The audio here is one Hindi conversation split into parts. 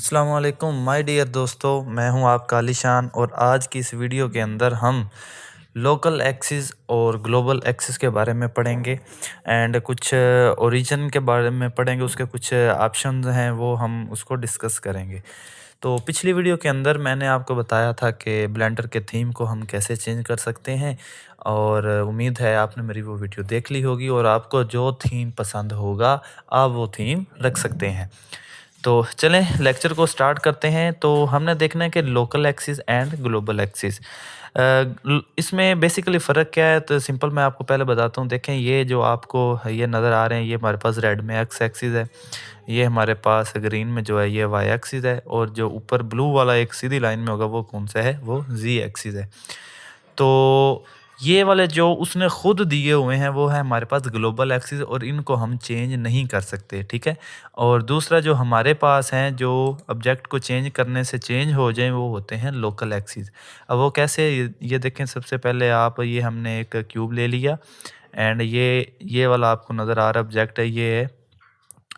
अस्सलाम वालेकुम माय डियर दोस्तों, मैं हूं आपका आलिशान और आज की इस वीडियो के अंदर हम लोकल एक्सिस और ग्लोबल एक्सिस के बारे में पढ़ेंगे एंड कुछ ओरिजिन के बारे में पढ़ेंगे। उसके कुछ ऑप्शन हैं वो हम उसको डिस्कस करेंगे। तो पिछली वीडियो के अंदर मैंने आपको बताया था कि ब्लेंडर के थीम को हम कैसे चेंज कर सकते हैं और उम्मीद है आपने मेरी वो वीडियो देख ली होगी और आपको जो थीम पसंद होगा आप वो थीम रख सकते हैं। तो चलें लेक्चर को स्टार्ट करते हैं। तो हमने देखना है कि local axis and global axis इसमें बेसिकली फ़र्क क्या है। तो सिंपल मैं आपको पहले बताता हूँ। देखें ये जो आपको ये नज़र आ रहे हैं, ये हमारे पास रेड में एक्स एक्सिस है, ये हमारे पास ग्रीन में जो है ये वाई एक्सिस है और जो ऊपर ब्लू वाला एक सीधी लाइन में होगा वो कौन सा है, वो जी एक्सिस है। तो ये वाले जो उसने खुद दिए हुए हैं वो है हमारे पास ग्लोबल एक्सिस और इनको हम चेंज नहीं कर सकते, ठीक है। और दूसरा जो हमारे पास हैं जो ऑब्जेक्ट को चेंज करने से चेंज हो जाएं वो होते हैं लोकल एक्सिस। अब वो कैसे, ये देखें। सबसे पहले आप ये हमने एक क्यूब ले लिया एंड ये वाला आपको नज़र आ रहा ऑब्जेक्ट है, ये है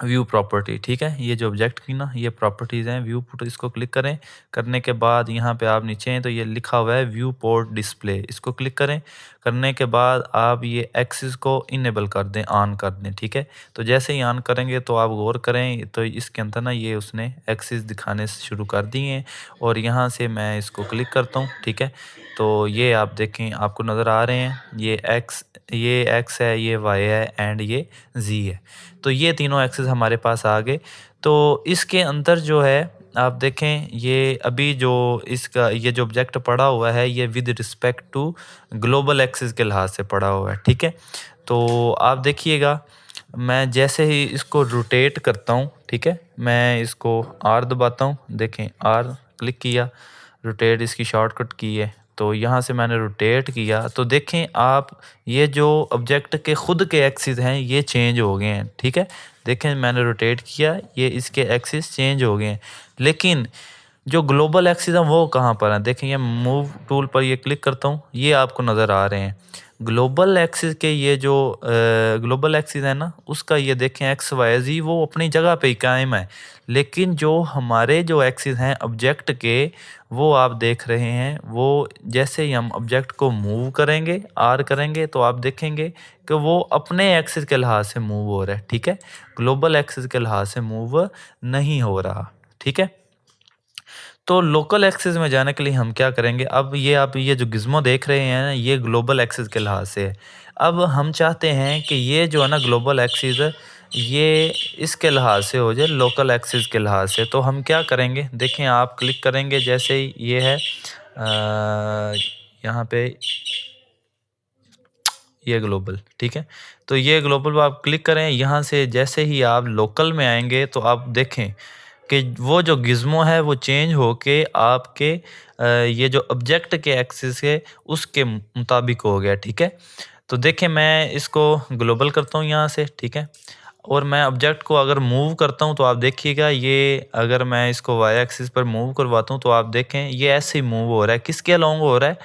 व्यू प्रॉपर्टी, ठीक है। ये जो ऑब्जेक्ट की ना ये प्रॉपर्टीज़ हैं व्यू पोर्ट, इसको क्लिक करें। करने के बाद यहाँ पे आप नीचे हैं तो ये लिखा हुआ है व्यू पोर्ट डिस्प्ले, इसको क्लिक करें। करने के बाद आप ये एक्सिस को इनेबल कर दें, ऑन कर दें, ठीक है। तो जैसे ही ऑन करेंगे तो आप गौर करें तो इसके अंदर ना ये उसने एक्सिस दिखाने से शुरू कर दिए हैं और यहाँ से मैं इसको क्लिक करता हूँ, ठीक है। तो ये आप देखें आपको नज़र आ रहे हैं, ये एक्स है, ये वाई है एंड ये जी है। तो ये तीनों एक्सिस हमारे पास आ गए। तो इसके अंदर जो है आप देखें, ये अभी जो इसका ये जो ऑब्जेक्ट पड़ा हुआ है ये with respect to global axis के लिहाज से पड़ा हुआ है, ठीक है। तो आप देखिएगा, मैं जैसे ही इसको रोटेट करता हूँ, ठीक है, मैं इसको आर दबाता हूँ। देखें आर क्लिक किया, रोटेट इसकी शॉर्टकट की है। तो यहाँ से मैंने रोटेट किया तो देखें आप, ये जो ऑब्जेक्ट के खुद के एक्सिस हैं ये चेंज हो गए हैं, ठीक है। देखें मैंने रोटेट किया, ये इसके एक्सिस चेंज हो गए हैं, लेकिन जो ग्लोबल एक्सिस है वो कहाँ पर है। देखें ये मूव टूल पर ये क्लिक करता हूँ, ये आपको नज़र आ रहे हैं ग्लोबल एक्सिस के। ये जो ग्लोबल एक्सिस है ना उसका ये देखें एक्स वाई जी वो अपनी जगह पे ही कायम है, लेकिन जो हमारे जो एक्सिस हैं ऑब्जेक्ट के वो आप देख रहे हैं, वो जैसे ही हम ऑब्जेक्ट को मूव करेंगे, आर करेंगे, तो आप देखेंगे कि वो अपने एक्सिस के लिहाज से मूव हो रहा है, ठीक है। ग्लोबल एक्सिस के लिहाज से मूव नहीं हो रहा, ठीक है। तो लोकल एक्सिस में जाने के लिए हम क्या करेंगे, अब ये आप ये जो गिज़्मो देख रहे हैं ना ये ग्लोबल एक्सिस के लिहाज से है। अब हम चाहते हैं कि ये जो है ना ग्लोबल एक्सिस ये इसके लिहाज से हो जाए लोकल एक्सिस के लिहाज से। तो हम क्या करेंगे, देखें आप क्लिक करेंगे जैसे ही ये है यहाँ पे ये ग्लोबल, ठीक है। तो ये ग्लोबल पर आप क्लिक करें, यहाँ से जैसे ही आप लोकल में आएंगे तो आप देखें कि वो जो गिज़्मो है वो चेंज होके आपके ये जो ऑब्जेक्ट के एक्सिस है उसके मुताबिक हो गया, ठीक है। तो देखें मैं इसको ग्लोबल करता हूँ यहाँ से, ठीक है। और मैं ऑब्जेक्ट को अगर मूव करता हूँ तो आप देखिएगा, ये अगर मैं इसको वाई एक्सिस पर मूव करवाता हूँ तो आप देखें ये ऐसे ही मूव हो रहा है। किसके अलोंग हो रहा है,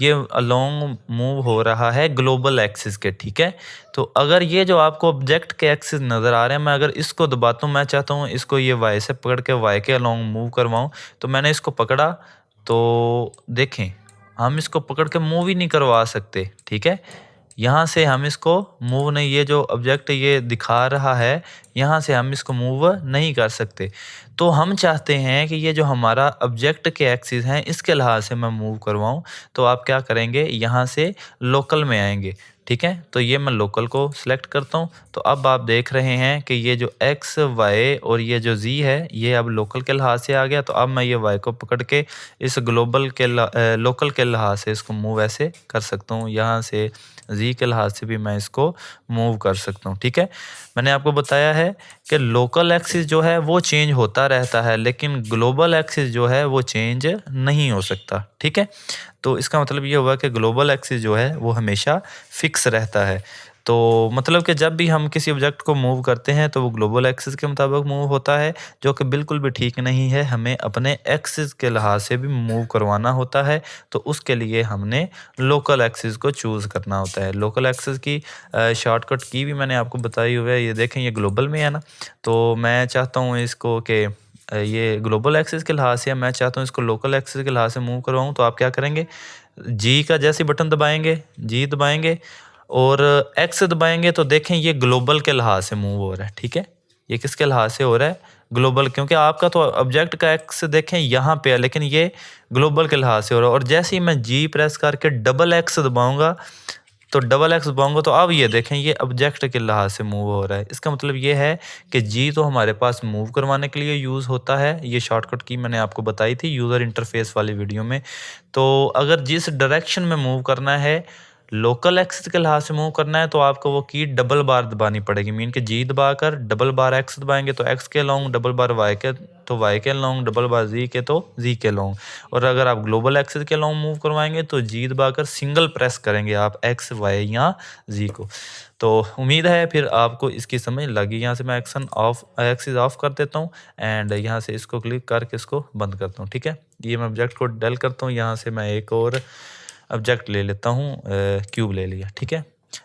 ये अलोंग मूव हो रहा है ग्लोबल एक्सिस के, ठीक है। तो अगर ये जो आपको ऑब्जेक्ट के एक्सिस नज़र आ रहे हैं, मैं अगर इसको दबाता हूँ, मैं चाहता हूँ इसको ये वाई से पकड़ के वाई के अलोंग मूव करवाऊँ, तो मैंने इसको पकड़ा तो देखें हम इसको पकड़ के मूव ही नहीं करवा सकते, ठीक है। यहाँ से हम इसको मूव नहीं, ये जो ऑब्जेक्ट ये दिखा रहा है यहाँ से हम इसको मूव नहीं कर सकते। तो हम चाहते हैं कि ये जो हमारा ऑब्जेक्ट के एक्सिस हैं इसके लिहाज से मैं मूव करवाऊँ। तो आप क्या करेंगे, यहाँ से लोकल में आएंगे, ठीक है। तो ये मैं लोकल को सिलेक्ट करता हूँ। तो अब आप देख रहे हैं कि ये जो एक्स वाई और ये जो जी है ये अब लोकल के लिहाज से आ गया। तो अब मैं ये वाई को पकड़ के इस ग्लोबल के लोकल के लिहाज से इसको मूव ऐसे कर सकता हूँ, यहाँ से जी के लिहाज से भी मैं इसको मूव कर सकता हूँ, ठीक है। मैंने आपको बताया है कि लोकल एक्सिस जो है वो चेंज होता रहता है, लेकिन ग्लोबल एक्सिस जो है वो चेंज नहीं हो सकता, ठीक है। तो इसका मतलब ये हुआ कि ग्लोबल एक्सिस जो है वो हमेशा फिक्स रहता है। तो मतलब कि जब भी हम किसी ऑब्जेक्ट को मूव करते हैं तो वो ग्लोबल एक्सिस के मुताबिक मूव होता है, जो कि बिल्कुल भी ठीक नहीं है। हमें अपने एक्सिस के लिहाज से भी मूव करवाना होता है, तो उसके लिए हमने लोकल एक्सिस को चूज़ करना होता है। लोकल एक्सिस की शॉर्टकट की भी मैंने आपको बताई हुई है, ये देखें ये ग्लोबल में है ना। तो मैं चाहता हूँ इसको कि ये ग्लोबल एक्सिस के लिहाज से, मैं चाहता हूँ इसको लोकल एक्सिस के लिहाज से मूव करवाऊँ, तो आप क्या करेंगे, जी का जैसे बटन दबाएंगे, जी दबाएंगे और एक्स दबाएंगे, तो देखें ये ग्लोबल के लिहाज से मूव हो रहा है। ठीक है, ये किसके लिहाज से हो रहा है, ग्लोबल, क्योंकि आपका तो ऑब्जेक्ट का एक्स देखें यहाँ पे है, लेकिन ये ग्लोबल के लिहाज से हो रहा है। और जैसे ही मैं जी प्रेस करके डबल एक्स दबाऊंगा, तो डबल एक्स दबाऊंगा, तो अब ये देखें ये ऑब्जेक्ट के लिहाज से मूव हो रहा है। इसका मतलब ये है कि जी तो हमारे पास मूव करवाने के लिए यूज़ होता है, ये शॉर्टकट की मैंने आपको बताई थी यूज़र इंटरफेस वाली वीडियो में। तो अगर जिस डायरेक्शन में मूव करना है, लोकल एक्सिस के लिहाज से मूव करना है, तो आपको वो की डबल बार दबानी पड़ेगी। मीन कि जी दबाकर डबल बार एक्स दबाएंगे तो एक्स के लॉन्ग, डबल बार वाई के तो वाई के लॉन्ग, डबल बार जी के तो जी के लॉन्ग। और अगर आप ग्लोबल एक्सिस के लॉन्ग मूव करवाएंगे तो जी दबाकर सिंगल प्रेस करेंगे आप एक्स वाई या जी को। तो उम्मीद है फिर आपको इसकी समझ लगी। यहाँ से मैं एक्सिस ऑफ कर देता हूँ एंड यहाँ से इसको क्लिक करके इसको बंद करता हूँ। ठीक है, ये मैं ऑब्जेक्ट को डेल करता हूँ, यहाँ से मैं एक और ऑब्जेक्ट ले लेता हूँ, क्यूब ले लिया। ठीक है,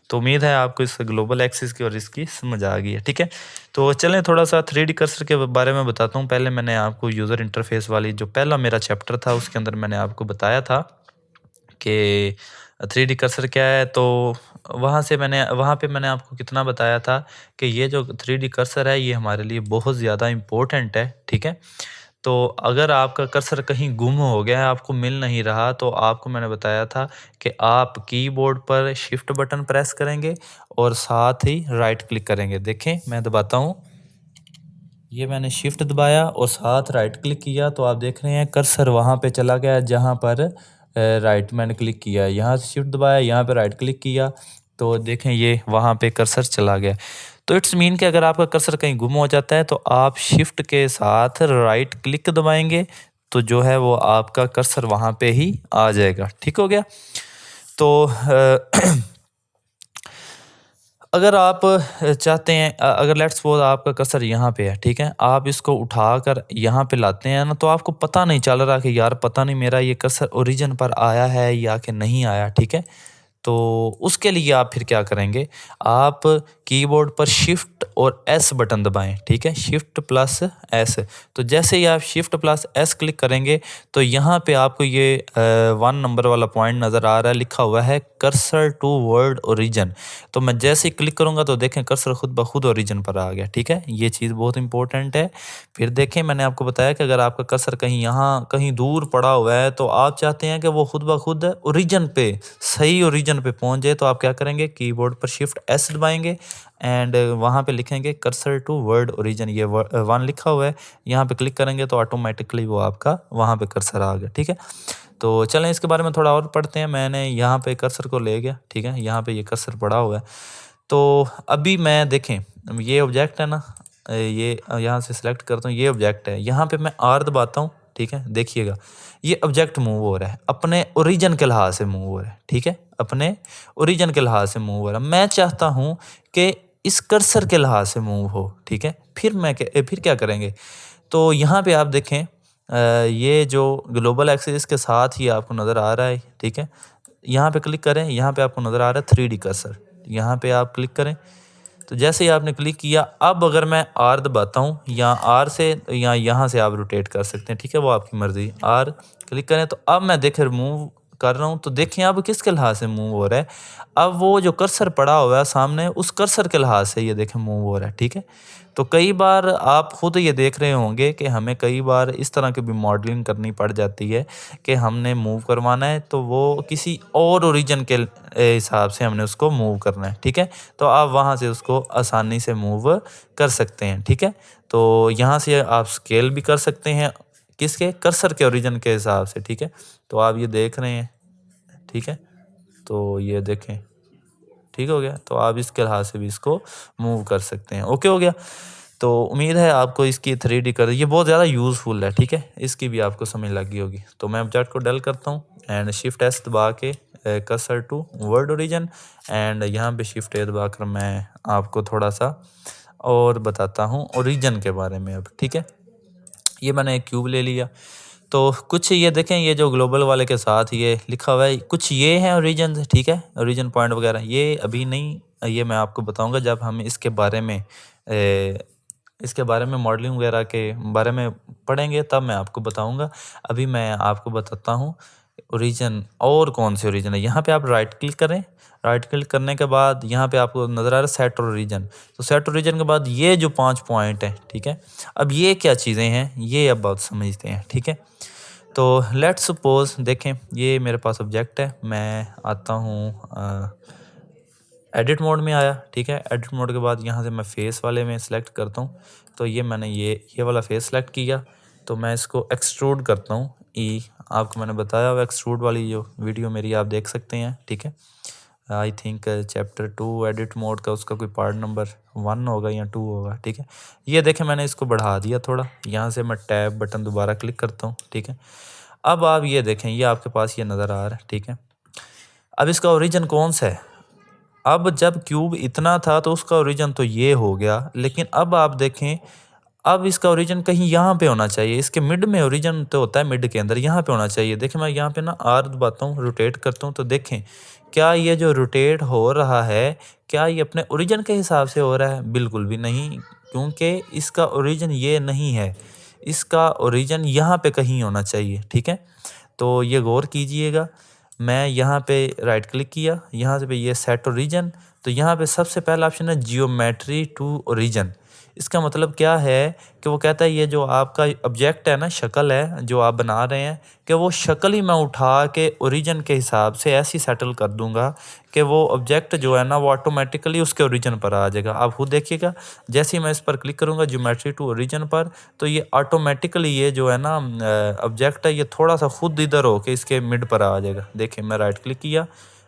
तो उम्मीद है आपको इस ग्लोबल एक्सिस की और इसकी समझ आ गई है। ठीक है, तो चलें थोड़ा सा 3D कर्सर के बारे में बताता हूँ। पहले मैंने आपको यूज़र इंटरफेस वाली जो पहला मेरा चैप्टर था उसके अंदर मैंने आपको बताया था कि 3D कर्सर क्या है। तो वहाँ पे मैंने आपको कितना बताया था कि ये जो 3D कर्सर है ये हमारे लिए बहुत ज़्यादा इम्पोर्टेंट है। ठीक है, तो अगर आपका कर्सर कहीं गुम हो गया है, आपको मिल नहीं रहा, तो आपको मैंने बताया था कि आप कीबोर्ड पर शिफ्ट बटन प्रेस करेंगे और साथ ही राइट क्लिक करेंगे। देखें मैं दबाता हूँ, ये मैंने शिफ्ट दबाया और साथ राइट क्लिक किया, तो आप देख रहे हैं कर्सर वहाँ पे चला गया जहाँ पर राइट मैंने क्लिक किया। यहाँ से शिफ्ट दबाया, यहाँ पे राइट क्लिक किया, तो देखें ये वहाँ पे कर्सर चला गया। तो इट्स मीन कि अगर आपका कर्सर कहीं गुम हो जाता है तो आप शिफ्ट के साथ राइट क्लिक दबाएंगे, तो जो है वो आपका कर्सर वहाँ पे ही आ जाएगा। ठीक हो गया। तो अगर आप चाहते हैं, अगर लेट्स सपोज आपका कर्सर यहाँ पे है, ठीक है, आप इसको उठाकर यहाँ पे लाते हैं ना, तो आपको पता नहीं चल रहा कि यार पता नहीं मेरा ये कर्सर ओरिजिन पर आया है या कि नहीं आया। ठीक है, तो उसके लिए आप फिर क्या करेंगे, आप कीबोर्ड पर शिफ्ट और एस बटन दबाएं। ठीक है, शिफ्ट प्लस एस। तो जैसे ही आप शिफ्ट प्लस एस क्लिक करेंगे तो यहाँ पे आपको ये 1 नंबर वाला पॉइंट नज़र आ रहा है, लिखा हुआ है कर्सर टू वर्ड ओरिजिन। तो मैं जैसे ही क्लिक करूँगा तो देखें कर्सर खुद ब खुद ओरिजिन पर आ गया। ठीक है, ये चीज़ बहुत इंपॉर्टेंट है। फिर देखें मैंने आपको बताया कि अगर आपका कर्सर कहीं यहाँ कहीं दूर पड़ा हुआ है, तो आप चाहते हैं कि वो खुद ब खुद ओरिजिन पे, सही ओरिजिन पे पहुंच जाए, तो आप क्या करेंगे, कीबोर्ड पर शिफ्ट एस दबाएंगे एंड वहाँ पे लिखेंगे कर्सर टू वर्ड ओरिजिन। ये 1 लिखा हुआ है, यहाँ पे क्लिक करेंगे तो ऑटोमेटिकली वो आपका वहाँ पे कर्सर आ गया। ठीक है, तो चलें इसके बारे में थोड़ा और पढ़ते हैं। मैंने यहाँ पे कर्सर को ले गया। ठीक है, यहाँ पे ये कर्सर पड़ा हुआ है। तो अभी मैं देखें ये ऑब्जेक्ट है ना, ये यहाँ से सिलेक्ट करता हूँ, ये ऑब्जेक्ट है, यहाँ पे मैं आर दबाता हूँ। ठीक है, देखिएगा ये ऑब्जेक्ट मूव हो रहा है, अपने ओरिजिन के लिहाज से मूव हो रहा है। ठीक है, अपने ओरिजिन के लिहाज से मूव हो रहा है। मैं चाहता हूँ कि इस कर्सर के लिहाज से मूव हो। ठीक है, फिर क्या करेंगे, तो यहाँ पे आप देखें ये जो ग्लोबल एक्सिस के साथ ही आपको नज़र आ रहा है। ठीक है, यहाँ पे क्लिक करें, यहाँ पे आपको नज़र आ रहा है 3D कर्सर, यहाँ पे आप क्लिक करें। तो जैसे ही आपने क्लिक किया, अब अगर मैं आर दबाता हूँ या आर से या यहाँ से आप रोटेट कर सकते हैं। ठीक है, वो आपकी मर्ज़ी। आर क्लिक करें तो अब मैं देखें मूव कर रहा हूँ, तो देखें अब किसके लिहाज से मूव हो रहा है। अब वो जो कर्सर पड़ा हुआ है सामने, उस कर्सर के लिहाज से ये देखें मूव हो रहा है। ठीक है, तो कई बार आप खुद ये देख रहे होंगे कि हमें कई बार इस तरह की भी मॉडलिंग करनी पड़ जाती है कि हमने मूव करवाना है तो वो किसी और ओरिजिन के हिसाब से हमने उसको मूव करना है। ठीक है, तो आप वहाँ से उसको आसानी से मूव कर सकते हैं। ठीक है, तो यहाँ से आप स्केल भी कर सकते हैं किसके, कर्सर के ओरिजिन के हिसाब से। ठीक है, तो आप ये देख रहे हैं। ठीक है, तो ये देखें, ठीक हो गया, तो आप इसके लिहाज से भी इसको मूव कर सकते हैं। ओके हो गया, तो उम्मीद है आपको इसकी 3D कर, ये बहुत ज़्यादा यूज़फुल है। ठीक है, इसकी भी आपको समझ लगी होगी। तो मैं ऑब्जेक्ट को डल करता हूँ एंड शिफ्ट एस दबा के cursor to world origin and यहाँ पे शिफ्ट ए दबा कर मैं आपको थोड़ा सा और बताता हूँ ओरिजिन के बारे में अब। ठीक है, ये मैंने एक क्यूब ले लिया, तो कुछ ये देखें, ये जो ग्लोबल वाले के साथ ये लिखा हुआ है, कुछ ये है ओरिजिन। ठीक है, ओरिजिन पॉइंट वगैरह ये अभी नहीं, ये मैं आपको बताऊंगा जब हम इसके बारे में इसके बारे में मॉडलिंग वगैरह के बारे में पढ़ेंगे तब मैं आपको बताऊंगा। अभी मैं आपको बताता हूँ ओरिजिन और कौन से ओरिजिन है। यहाँ पे आप राइट क्लिक करें। राइट क्लिक करने के बाद यहाँ पे आपको नज़र आ रहा है सेट ओरिजिन। तो सेट ओरिजिन के बाद ये जो 5 पॉइंट हैं, ठीक है। अब ये क्या चीज़ें हैं ये अब बात समझते हैं, ठीक है। तो लेट्स सपोज देखें ये मेरे पास ऑब्जेक्ट है। मैं आता हूँ एडिट मोड में आया, ठीक है। एडिट मोड के बाद यहाँ से मैं फेस वाले में सेलेक्ट करता हूँ। तो ये मैंने ये वाला फेस सेलेक्ट किया। तो मैं इसको एक्सट्रूड करता हूँ। आपको मैंने बताया हुआ एक्सट्रूड वाली जो वीडियो मेरी आप देख सकते हैं, ठीक है। I think chapter 2 edit mode का उसका कोई पार्ट नंबर 1 होगा या 2 होगा, ठीक है। ये देखें मैंने इसको बढ़ा दिया थोड़ा। यहाँ से मैं टैब बटन दोबारा क्लिक करता हूँ, ठीक है। अब आप ये देखें ये आपके पास ये नज़र आ रहा है, ठीक है। अब इसका ओरिजिन कौन सा है। अब जब क्यूब इतना था तो उसका ओरिजिन तो ये हो गया, लेकिन अब आप देखें अब इसका ओरिजिन कहीं यहाँ पे होना चाहिए। इसके मिड में ओरिजिन तो होता है, मिड के अंदर यहाँ पे होना चाहिए। देखें मैं यहाँ पे ना आर दबाता हूँ, रोटेट करता हूँ, तो देखें क्या ये जो रोटेट हो रहा है क्या ये अपने ओरिजिन के हिसाब से हो रहा है। बिल्कुल भी नहीं, क्योंकि इसका ओरिजिन ये नहीं है। इसका ओरिजिन यहाँ पे कहीं होना चाहिए, ठीक है। तो ये गौर कीजिएगा। मैं यहाँ पे राइट क्लिक किया, यहाँ से पे ये सेट ओरिजिन। तो यहाँ पे सबसे पहला ऑप्शन है जियोमेट्री टू ओरिजिन। इसका मतलब क्या है कि वो कहता है ये जो आपका ऑब्जेक्ट है ना, शक्ल है जो आप बना रहे हैं, कि वो शक्ल ही मैं उठा के ओरिजिन के हिसाब से ऐसी सेटल कर दूंगा कि वो ऑब्जेक्ट जो है ना वो ऑटोमेटिकली उसके ओरिजिन पर आ जाएगा। आप खुद देखिएगा जैसे ही मैं इस पर क्लिक करूँगा ज्योमेट्री टू ओरिजिन पर, तो ये ऑटोमेटिकली ये जो है ना ऑब्जेक्ट है ये थोड़ा सा खुद इधर होके इसके मिड पर आ जाएगा। देखिए मैं राइट क्लिक किया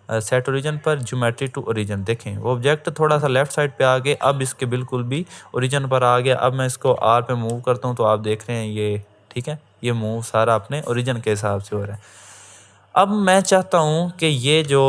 सेट ओरिजिन पर, ज्योमेट्री टू ओरिजिन, देखें वो ऑब्जेक्ट थोड़ा सा लेफ्ट साइड पे आ गए, अब इसके बिल्कुल भी ओरिजिन पर आ गया। अब मैं इसको आर पे मूव करता हूँ तो आप देख रहे हैं ये, ठीक है, ये मूव सारा अपने ओरिजिन के हिसाब से हो रहा है। अब मैं चाहता हूँ कि ये जो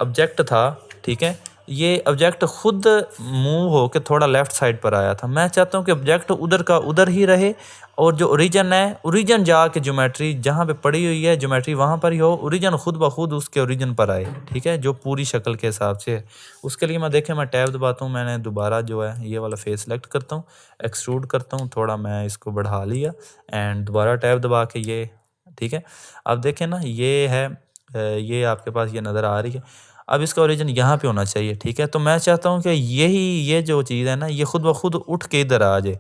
ऑब्जेक्ट था, ठीक है, ये ऑब्जेक्ट खुद मूव हो के थोड़ा लेफ़्ट साइड पर आया था। मैं चाहता हूँ कि ऑब्जेक्ट उधर का उधर ही रहे और जो ओरिजिन है ओरिजिन जाके ज्योमेट्री जहाँ पे पड़ी हुई है ज्योमेट्री वहाँ पर ही हो, ओरिजिन खुद ब खुद उसके ओरिजिन पर आए, ठीक है, जो पूरी शक्ल के हिसाब से है। उसके लिए मैं देखें मैं टैब दबाता हूँ, मैंने दोबारा जो है ये वाला फेस सेलेक्ट करता हूँ, एक्सट्रूड करता हूँ, थोड़ा मैं इसको बढ़ा लिया एंड दोबारा टैब दबा के ये, ठीक है। अब देखें ना ये है ये आपके पास ये नज़र आ रही है। अब इसका ओरिजिन यहाँ पे होना चाहिए, ठीक है। तो मैं चाहता हूँ कि ये जो चीज़ है ना ये खुद ब खुद उठ के इधर आ जाए।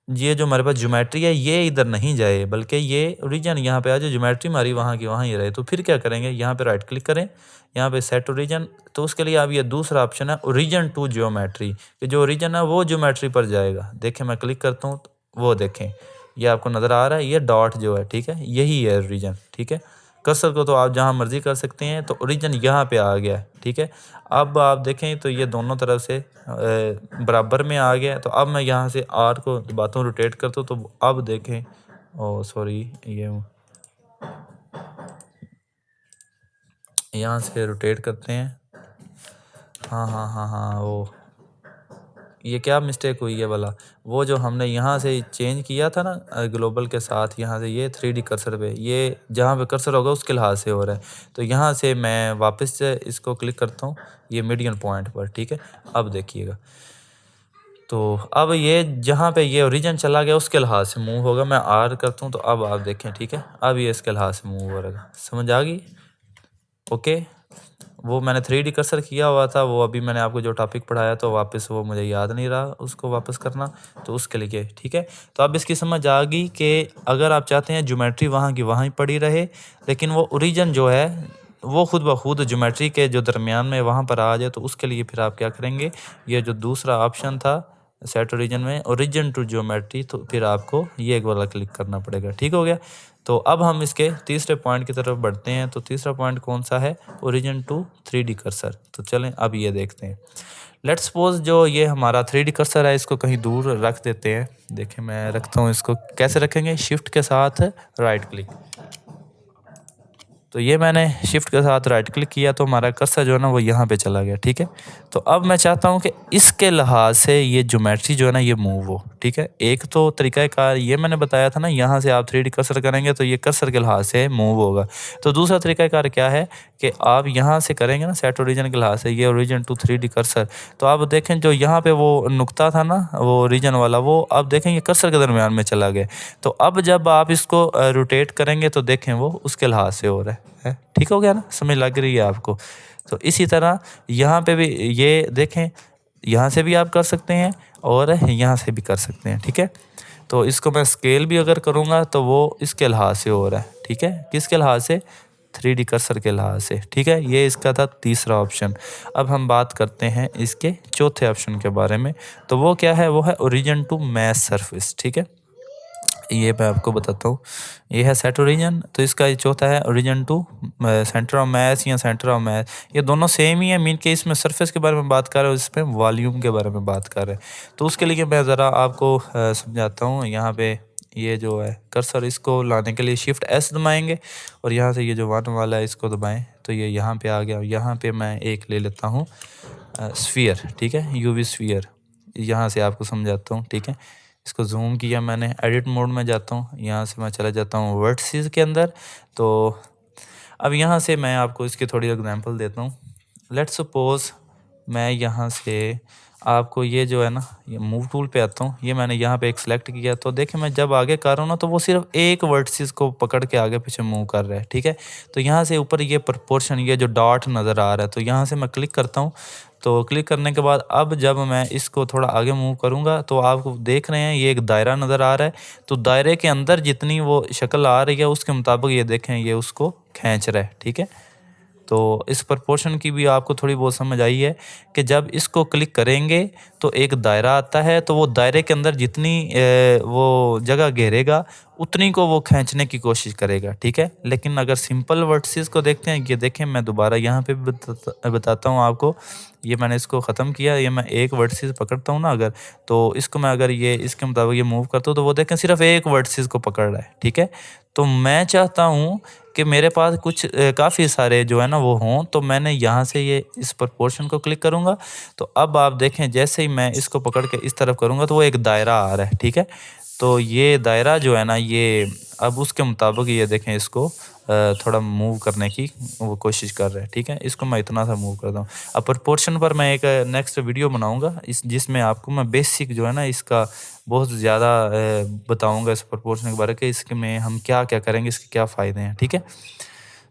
ये जो हमारे पास ज्योमेट्री है ये इधर नहीं जाए, बल्कि ये ओरिजिन यहाँ पे आ जाए, ज्योमेट्री हमारी वहाँ की वहाँ ही रहे। तो फिर क्या करेंगे, यहाँ पे राइट क्लिक करें, यहाँ पे सेट ओरिजिन। तो उसके लिए अब ये दूसरा ऑप्शन है ओरिजिन टू ज्योमेट्री, कि जो ओरिजिन है वो ज्योमेट्री पर जाएगा। देखें मैं क्लिक करता हूँ तो वो देखें ये आपको नज़र आ रहा है, ये डॉट जो है, ठीक है, यही है ओरिजिन, ठीक है। कर्सर को तो आप जहाँ मर्जी कर सकते हैं। तो ओरिजिन यहाँ पे आ गया, ठीक है। अब आप देखें तो ये दोनों तरफ से बराबर में आ गया। तो अब मैं यहाँ से आर को दबाता हूँ, रोटेट करता हूँ, तो अब देखें, ओ सॉरी, ये यहाँ से रोटेट करते हैं। हाँ हाँ हाँ हाँ, वो ये क्या मिस्टेक हुई है वाला, वो जो हमने यहाँ से चेंज किया था ना ग्लोबल के साथ, यहाँ से ये 3D कर्सर पे, ये जहाँ पे कर्सर होगा उसके लिहाज से हो रहा है। तो यहाँ से मैं वापस से इसको क्लिक करता हूँ ये मीडियन पॉइंट पर, ठीक है। अब देखिएगा तो अब ये जहाँ पे ये ओरिजिन चला गया उसके लिहाज से मूव होगा। मैं आर करता हूँ तो अब आप देखें, ठीक है, अब ये इसके लिहाज से मूव हो रहा है। समझ आ गई? ओके। वो मैंने 3D कर्सर किया हुआ था, वो अभी मैंने आपको जो टॉपिक पढ़ाया तो वापस वो मुझे याद नहीं रहा उसको वापस करना, तो उसके लिए, ठीक है। तो अब इसकी समझ आ गई कि अगर आप चाहते हैं ज्योमेट्री वहाँ की वहाँ ही पड़ी रहे, लेकिन वो ओरिजिन जो है वो खुद ब खुद ज्योमेट्री के जो दरमियान में वहाँ पर आ जाए, तो उसके लिए फिर आप क्या करेंगे, ये जो दूसरा ऑप्शन था सेट ओरिजिन में ओरिजिन टू ज्योमेट्री, तो फिर आपको ये एक वाला क्लिक करना पड़ेगा, ठीक हो गया। तो अब हम इसके तीसरे पॉइंट की तरफ बढ़ते हैं। तो तीसरा पॉइंट कौन सा है, ओरिजिन टू 3D कर्सर। तो चलें अब ये देखते हैं। लेट्स सपोज जो ये हमारा 3D कर्सर है इसको कहीं दूर रख देते हैं। देखें मैं रखता हूँ इसको, कैसे रखेंगे, शिफ्ट के साथ राइट क्लिक। तो ये मैंने शिफ्ट के साथ राइट क्लिक किया तो हमारा कर्सर जो है ना वो यहाँ पे चला गया, ठीक है। तो अब मैं चाहता हूँ कि इसके लिहाज से ये ज्योमेट्री जो है ना ये मूव हो, ठीक है। एक तो तरीक़ाकार ये मैंने बताया था ना, यहाँ से आप 3D कर्सर करेंगे तो ये कर्सर के लिहाज से मूव होगा। तो दूसरा तरीक़ाकार क्या है कि आप यहाँ से करेंगे ना सेट ओरिजिन के लिहाज से, ये ओरिजिन टू 3D कर्सर, तो आप देखें जो यहाँ पे वो नुक्ता था ना वो ओरिजिन वाला, वो अब देखें ये कर्सर के दरमियान में चला गया। तो अब जब आप इसको रोटेट करेंगे तो देखें वो उसके लिहाज से हो रहा है, ठीक हो गया ना, समझ लग रही है आपको। तो इसी तरह यहाँ पे भी ये देखें, यहाँ से भी आप कर सकते हैं और यहाँ से भी कर सकते हैं, ठीक है। तो इसको मैं स्केल भी अगर करूँगा तो वो इसके लिहाज से हो रहा है, ठीक है। किसके लिहाज से? 3D कर्सर के लिहाज से, ठीक है। ये इसका था तीसरा ऑप्शन। अब हम बात करते हैं इसके चौथे ऑप्शन के बारे में। तो वो क्या है? वो है ओरिजिन टू मैच सरफेस, ठीक है। ये मैं आपको बताता हूँ। ये है सेट ओरिजिन, तो इसका ये चौथा है origin to centre of mass या सेंटर ऑफ मैथ। ये दोनों सेम ही है, मीन के इसमें सरफेस के बारे में बात कर रहे हो, इसमें वॉल्यूम के बारे में बात कर रहे हैं। तो उसके लिए मैं ज़रा आपको समझाता हूँ। यहाँ पे ये जो है कर्सर, इसको लाने के लिए शिफ्ट S दबाएंगे और यहाँ से ये जो 1 वाला है इसको दबाएं तो ये यहाँ पे आ गया। यहाँ पे मैं एक ले लेता हूँ स्फीयर, ठीक है, UV स्फीयर। यहाँ से आपको समझाता हूँ, ठीक है। इसको जूम किया मैंने, एडिट मोड में जाता हूँ, यहाँ से मैं चला जाता हूँ वर्टिसेस के अंदर। तो अब यहाँ से मैं आपको इसकी थोड़ी एग्जांपल देता हूँ। लेट्स सपोज मैं यहाँ से आपको ये जो है ना ये मूव टूल पे आता हूँ, ये मैंने यहाँ पे एक सिलेक्ट किया। तो देखें मैं जब आगे कर रहा हूँ ना तो वो सिर्फ एक वर्टिसेस को पकड़ के आगे पीछे मूव कर रहा है, ठीक है। तो यहाँ से ऊपर ये प्रपोर्शन, ये जो डॉट नज़र आ रहा है, तो यहाँ से मैं क्लिक करता हूँ। तो क्लिक करने के बाद अब जब मैं इसको थोड़ा आगे मूव करूँगा तो आप देख रहे हैं ये एक दायरा नज़र आ रहा है। तो दायरे के अंदर जितनी वो शक्ल आ रही है उसके मुताबिक ये देखें ये उसको खींच रहा है, ठीक है। तो इस प्रपोर्शन की भी आपको थोड़ी बहुत समझ आई है कि जब इसको क्लिक करेंगे तो एक दायरा आता है, तो वो दायरे के अंदर जितनी वो जगह घेरेगा उतनी को वो खींचने की कोशिश करेगा, ठीक है। लेकिन अगर सिंपल वर्टिसेस को देखते हैं, ये देखें मैं दोबारा यहाँ पे बताता हूँ आपको। ये मैंने इसको ख़त्म किया, ये मैं एक वर्टिसेस पकड़ता हूँ ना अगर, तो इसको मैं अगर ये इसके मुताबिक ये मूव करता हूँ तो वो देखें सिर्फ एक वर्टिसेस को पकड़ रहा है, ठीक है। तो मैं चाहता हूँ कि मेरे पास कुछ काफ़ी सारे जो है ना वो हों, तो मैंने यहाँ से ये इस प्रपोर्शन को क्लिक करूँगा। तो अब आप देखें जैसे ही मैं इसको पकड़ के इस तरफ करूँगा तो वो एक दायरा आ रहा है, ठीक है। तो ये दायरा जो है ना ये अब उसके मुताबिक ये देखें इसको थोड़ा मूव करने की वो कोशिश कर रहा है, ठीक है। इसको मैं इतना सा मूव करता हूँ। अब प्रपोर्शन पर मैं एक नेक्स्ट वीडियो बनाऊँगा जिसमें आपको मैं बेसिक जो है ना इसका बहुत ज़्यादा बताऊँगा इस प्रपोर्शन के बारे में, इसके में हम क्या क्या करेंगे, इसके क्या फ़ायदे हैं, ठीक है।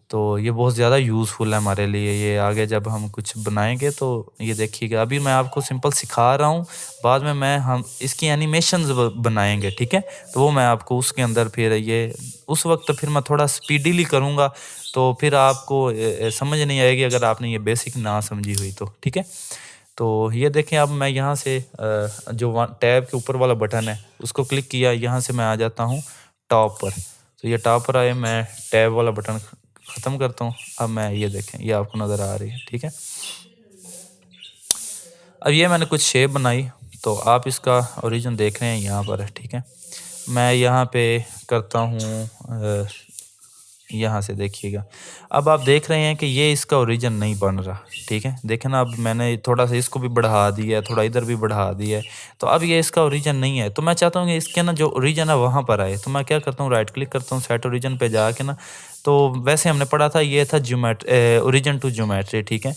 तो ये बहुत ज़्यादा यूज़फुल है हमारे लिए, ये आगे जब हम कुछ बनाएंगे तो ये देखिएगा। अभी मैं आपको सिंपल सिखा रहा हूँ, बाद में हम इसकी एनिमेशंस बनाएंगे, ठीक है। तो वो मैं आपको उसके अंदर फिर ये उस वक्त फिर मैं थोड़ा स्पीडीली करूँगा, तो फिर आपको समझ नहीं आएगी अगर आपने ये बेसिक ना समझी हुई तो, ठीक है। तो ये देखें अब मैं यहाँ से जो टैब के ऊपर वाला बटन है उसको क्लिक किया, यहाँ से मैं आ जाता हूँ टॉप पर। तो ये टॉप पर आए, मैं टैब वाला बटन ख़त्म करता हूँ। अब मैं ये देखें ये आपको नज़र आ रही है, ठीक है। अब ये मैंने कुछ शेप बनाई, तो आप इसका ओरिजिन देख रहे हैं यहाँ पर है, ठीक है। मैं यहाँ पे करता हूँ यहाँ से देखिएगा। अब आप देख रहे हैं कि ये इसका ओरिजिन नहीं बन रहा, ठीक है। देखें ना, अब मैंने थोड़ा सा इसको भी बढ़ा दिया है, थोड़ा इधर भी बढ़ा दिया है, तो अब ये इसका ओरिजिन नहीं है। तो मैं चाहता हूँ कि इसके ना जो ओरिजिन है वहाँ पर आए। तो मैं क्या करता हूँ, राइट क्लिक करता हूँ, सेट ओरिजिन पे जाके ना, तो वैसे हमने पढ़ा था ये था ओरिजिन टू ज्योमेट्री, ठीक है।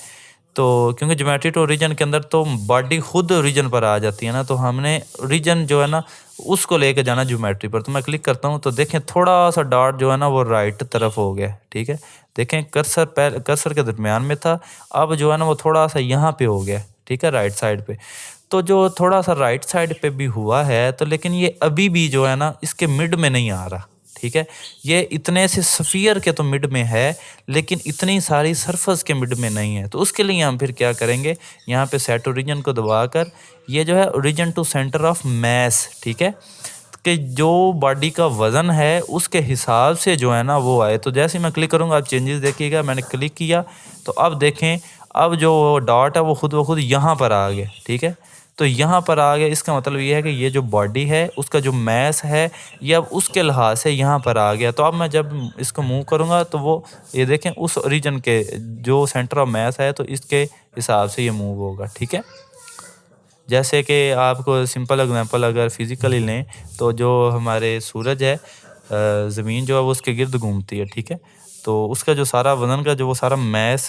तो क्योंकि ज्योमेट्री टू ओरिजिन के अंदर तो बॉडी खुद ओरिजिन पर आ जाती है ना, तो हमने ओरिजिन जो है ना उसको लेके जाना ज्योमेट्री पर। तो मैं क्लिक करता हूँ तो देखें थोड़ा सा डॉट जो है ना वो राइट तरफ हो गया, ठीक है। देखें कर्सर के दरमियान में था, अब जो है ना वो थोड़ा सा यहाँ पे हो गया, ठीक है, राइट साइड पे। तो जो थोड़ा सा राइट साइड पे भी हुआ है, तो लेकिन ये अभी भी जो है ना इसके मिड में नहीं आ रहा, ठीक है। ये इतने से स्फीयर के तो मिड में है, लेकिन इतनी सारी सरफेस के मिड में नहीं है। तो उसके लिए हम फिर क्या करेंगे, यहाँ पे सेट ओरिजिन को दबाकर ये जो है origin to centre of mass, ठीक है, कि जो बॉडी का वज़न है उसके हिसाब से जो है ना वो आए। तो जैसे ही मैं क्लिक करूँगा आप चेंजेस देखिएगा, मैंने क्लिक किया तो अब देखें अब जो डॉट है वो खुद ब खुद यहाँ पर आ गया, ठीक है। तो यहाँ पर आ गया, इसका मतलब ये है कि ये जो बॉडी है उसका जो मैस है ये अब उसके लिहाज से यहाँ पर आ गया। तो अब मैं जब इसको मूव करूँगा तो वो ये देखें उस रीजन के जो सेंटर ऑफ मैस है तो इसके हिसाब से ये मूव होगा, ठीक है। जैसे कि आपको सिंपल एग्जांपल अगर फिजिकली लें तो जो हमारे सूरज है, ज़मीन जो है वो उसके गिर्द घूमती है, ठीक है। तो उसका जो सारा वजन का जो वो सारा मैस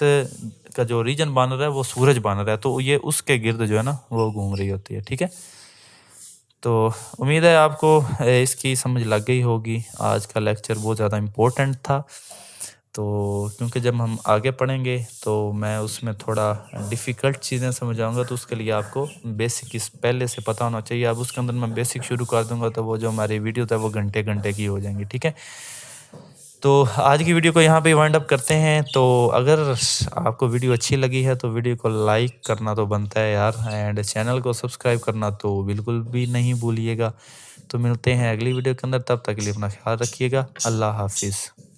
का जो रीजन बन रहा है वो सूरज बन रहा है, तो ये उसके गिर्द जो है ना वो घूम रही होती है, ठीक है। तो उम्मीद है आपको इसकी समझ लग गई होगी। आज का लेक्चर बहुत ज़्यादा इम्पोर्टेंट था, तो क्योंकि जब हम आगे पढ़ेंगे तो मैं उसमें थोड़ा डिफ़िकल्ट चीज़ें समझाऊँगा, तो उसके लिए आपको बेसिक इस पहले से पता होना चाहिए। अब उसके अंदर मैं बेसिक शुरू कर दूँगा तो वो जो हमारी वीडियो है वो घंटे-घंटे की हो जाएँगी, ठीक है। तो आज की वीडियो को यहाँ पे वाइंड अप करते हैं। तो अगर आपको वीडियो अच्छी लगी है तो वीडियो को लाइक करना तो बनता है यार, एंड चैनल को सब्सक्राइब करना तो बिल्कुल भी नहीं भूलिएगा। तो मिलते हैं अगली वीडियो के अंदर, तब तक के लिए अपना ख्याल रखिएगा। अल्लाह हाफिज़।